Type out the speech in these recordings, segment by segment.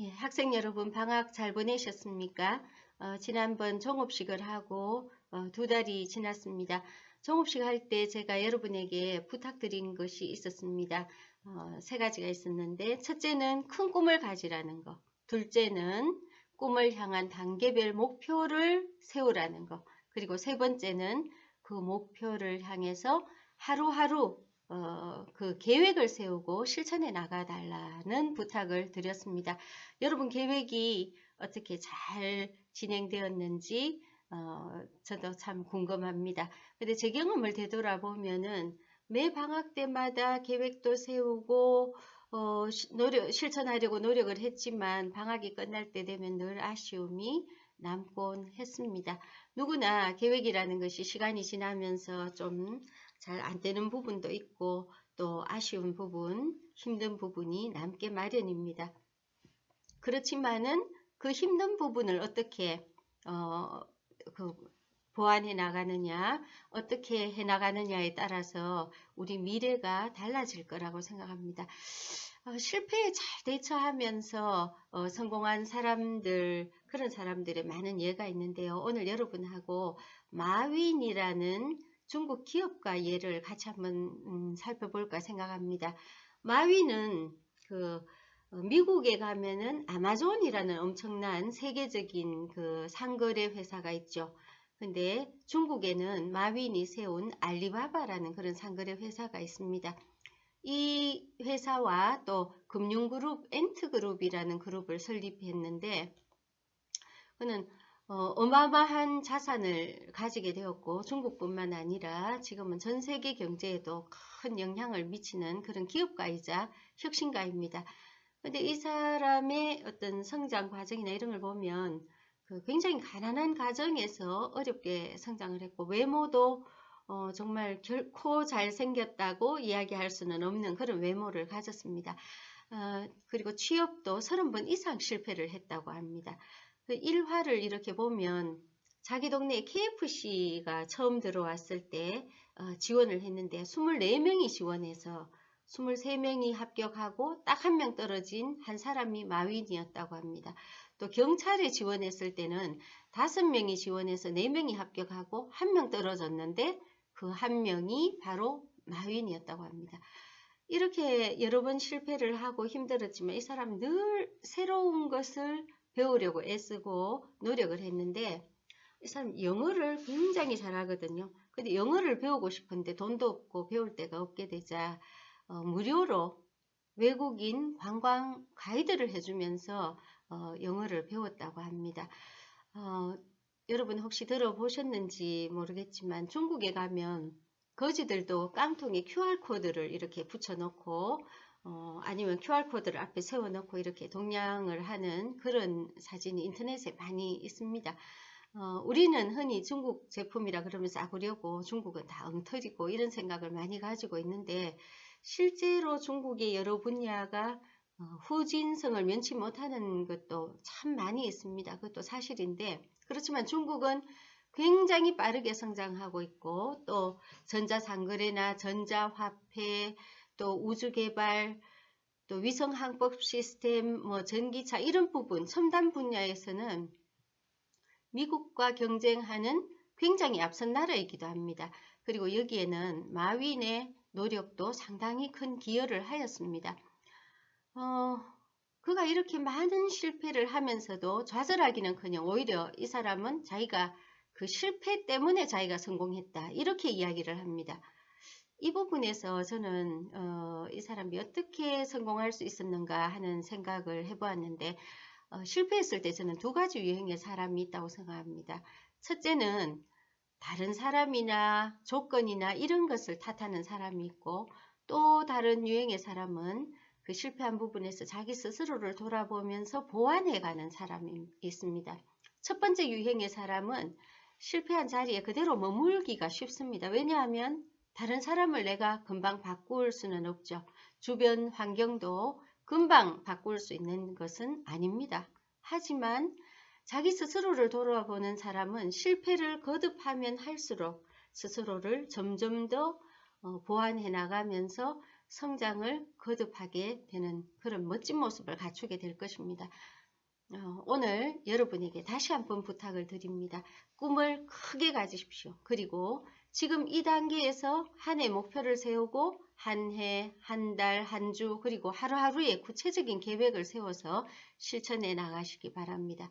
예, 학생 여러분 방학 잘 보내셨습니까? 지난번 종업식을 하고 2달이 지났습니다. 종업식 할 때 제가 여러분에게 부탁드린 것이 있었습니다. 3가지가 있었는데 첫째는 큰 꿈을 가지라는 거, 둘째는 꿈을 향한 단계별 목표를 세우라는 거, 그리고 세 번째는 그 목표를 향해서 하루하루 그 계획을 세우고 실천해 나가달라는 부탁을 드렸습니다. 여러분 계획이 어떻게 잘 진행되었는지 저도 참 궁금합니다. 근데 제 경험을 되돌아보면은 매 방학 때마다 계획도 세우고 실천하려고 노력을 했지만 방학이 끝날 때 되면 늘 아쉬움이 남곤 했습니다. 누구나 계획이라는 것이 시간이 지나면서 좀 잘 안 되는 부분도 있고 또 아쉬운 부분, 힘든 부분이 남게 마련입니다. 그렇지만은 그 힘든 부분을 어떻게 그 보완해 나가느냐, 어떻게 해 나가느냐에 따라서 우리 미래가 달라질 거라고 생각합니다. 실패에 잘 대처하면서 성공한 사람들, 그런 사람들의 많은 예가 있는데요. 오늘 여러분하고 마윈이라는 중국 기업가 예를 같이 한번 살펴볼까 생각합니다. 마윈은 미국에 가면은 아마존이라는 엄청난 세계적인 그 상거래 회사가 있죠. 근데 중국에는 마윈이 세운 알리바바라는 그런 상거래 회사가 있습니다. 이 회사와 또 금융그룹 엔트그룹이라는 그룹을 설립했는데 그는 어마어마한 자산을 가지게 되었고 중국뿐만 아니라 지금은 전 세계 경제에도 큰 영향을 미치는 그런 기업가이자 혁신가입니다. 근데 이 사람의 어떤 성장 과정이나 이런 걸 보면 굉장히 가난한 가정에서 어렵게 성장을 했고 외모도 정말 결코 잘생겼다고 이야기할 수는 없는 그런 외모를 가졌습니다. 그리고 취업도 30번 이상 실패를 했다고 합니다. 그 일화를 이렇게 보면 자기 동네에 KFC가 처음 들어왔을 때 지원을 했는데 24명이 지원해서 23명이 합격하고 딱 1명 떨어진 한 사람이 마윈이었다고 합니다. 또 경찰에 지원했을 때는 5명이 지원해서 4명이 합격하고 1명 떨어졌는데 그 1명이 바로 마윈이었다고 합니다. 이렇게 여러 번 실패를 하고 힘들었지만 이 사람은 늘 새로운 것을 배우려고 애쓰고 노력을 했는데 이 사람 영어를 굉장히 잘하거든요. 근데 영어를 배우고 싶은데 돈도 없고 배울 데가 없게 되자 무료로 외국인 관광 가이드를 해주면서 영어를 배웠다고 합니다. 여러분 혹시 들어보셨는지 모르겠지만 중국에 가면 거지들도 깡통에 QR코드를 이렇게 붙여놓고 아니면 QR코드를 앞에 세워놓고 이렇게 동냥을 하는 그런 사진이 인터넷에 많이 있습니다. 우리는 흔히 중국 제품이라 그러면서 아구려고 중국은 다 엉터리고 이런 생각을 많이 가지고 있는데 실제로 중국의 여러 분야가 후진성을 면치 못하는 것도 참 많이 있습니다. 그것도 사실인데 그렇지만 중국은 굉장히 빠르게 성장하고 있고 또 전자상거래나 전자화폐 또 우주개발 또 위성항법 시스템 뭐 전기차 이런 부분 첨단 분야에서는 미국과 경쟁하는 굉장히 앞선 나라이기도 합니다. 그리고 여기에는 마윈의 노력도 상당히 큰 기여를 하였습니다. 그가 이렇게 많은 실패를 하면서도 좌절하기는커녕 오히려 이 사람은 자기가 그 실패 때문에 자기가 성공했다 이렇게 이야기를 합니다. 이 부분에서 저는 이 사람이 어떻게 성공할 수 있었는가 하는 생각을 해보았는데 실패했을 때 저는 2가지 유형의 사람이 있다고 생각합니다. 첫째는 다른 사람이나 조건이나 이런 것을 탓하는 사람이 있고 또 다른 유형의 사람은 그 실패한 부분에서 자기 스스로를 돌아보면서 보완해가는 사람이 있습니다. 첫 번째 유형의 사람은 실패한 자리에 그대로 머물기가 쉽습니다. 왜냐하면 다른 사람을 내가 금방 바꿀 수는 없죠. 주변 환경도 금방 바꿀 수 있는 것은 아닙니다. 하지만 자기 스스로를 돌아보는 사람은 실패를 거듭하면 할수록 스스로를 점점 더 보완해 나가면서 성장을 거듭하게 되는 그런 멋진 모습을 갖추게 될 것입니다. 오늘 여러분에게 다시 한번 부탁을 드립니다. 꿈을 크게 가지십시오. 그리고 지금 이 단계에서 한 해 목표를 세우고 한 해, 한 달, 한 주, 그리고 하루하루의 구체적인 계획을 세워서 실천해 나가시기 바랍니다.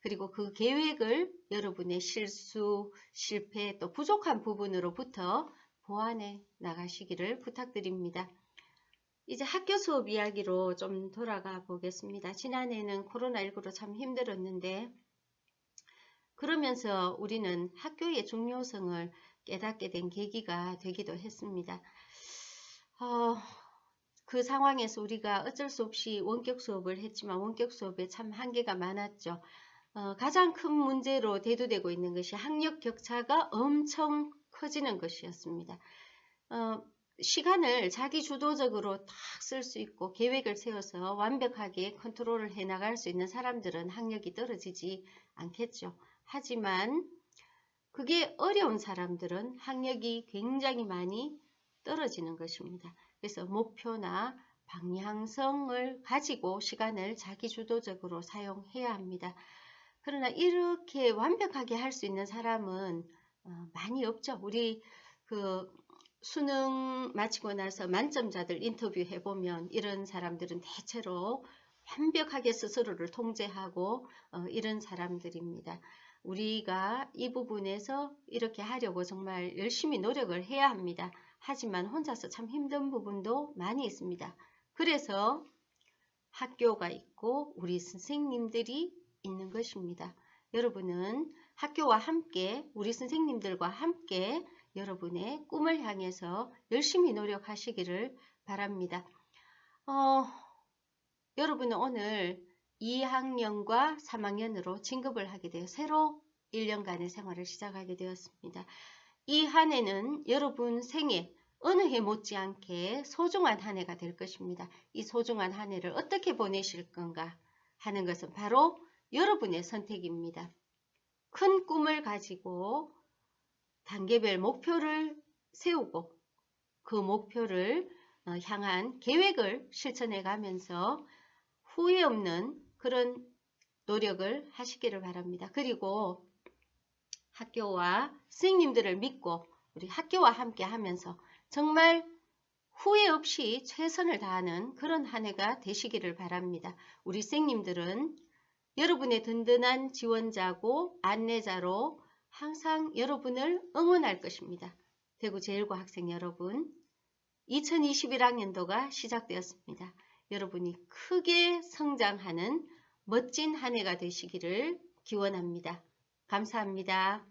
그리고 그 계획을 여러분의 실수, 실패, 또 부족한 부분으로부터 보완해 나가시기를 부탁드립니다. 이제 학교 수업 이야기로 좀 돌아가 보겠습니다. 지난해에는 코로나19로 참 힘들었는데 그러면서 우리는 학교의 중요성을 깨닫게 된 계기가 되기도 했습니다. 그 상황에서 우리가 어쩔 수 없이 원격 수업을 했지만 원격 수업에 참 한계가 많았죠. 가장 큰 문제로 대두되고 있는 것이 학력 격차가 엄청 커지는 것이었습니다. 시간을 자기 주도적으로 딱 쓸 수 있고 계획을 세워서 완벽하게 컨트롤을 해 나갈 수 있는 사람들은 학력이 떨어지지 않겠죠. 하지만 그게 어려운 사람들은 학력이 굉장히 많이 떨어지는 것입니다. 그래서 목표나 방향성을 가지고 시간을 자기 주도적으로 사용해야 합니다. 그러나 이렇게 완벽하게 할 수 있는 사람은 많이 없죠. 우리 수능 마치고 나서 만점자들 인터뷰해 보면 이런 사람들은 대체로 완벽하게 스스로를 통제하고 이런 사람들입니다. 우리가 이 부분에서 이렇게 하려고 정말 열심히 노력을 해야 합니다. 하지만 혼자서 참 힘든 부분도 많이 있습니다. 그래서 학교가 있고 우리 선생님들이 있는 것입니다. 여러분은 학교와 함께 우리 선생님들과 함께 여러분의 꿈을 향해서 열심히 노력하시기를 바랍니다. 여러분은 오늘 2학년과 3학년으로 진급을 하게 되어 새로 1년간의 생활을 시작하게 되었습니다. 이 한 해는 여러분 생애 어느 해 못지않게 소중한 한 해가 될 것입니다. 이 소중한 한 해를 어떻게 보내실 건가 하는 것은 바로 여러분의 선택입니다. 큰 꿈을 가지고 단계별 목표를 세우고 그 목표를 향한 계획을 실천해 가면서 후회 없는 그런 노력을 하시기를 바랍니다. 그리고 학교와 선생님들을 믿고 우리 학교와 함께 하면서 정말 후회 없이 최선을 다하는 그런 한 해가 되시기를 바랍니다. 우리 선생님들은 여러분의 든든한 지원자고 안내자로 항상 여러분을 응원할 것입니다. 대구제일고학생 여러분, 2021학년도가 시작되었습니다. 여러분이 크게 성장하는 멋진 한 해가 되시기를 기원합니다. 감사합니다.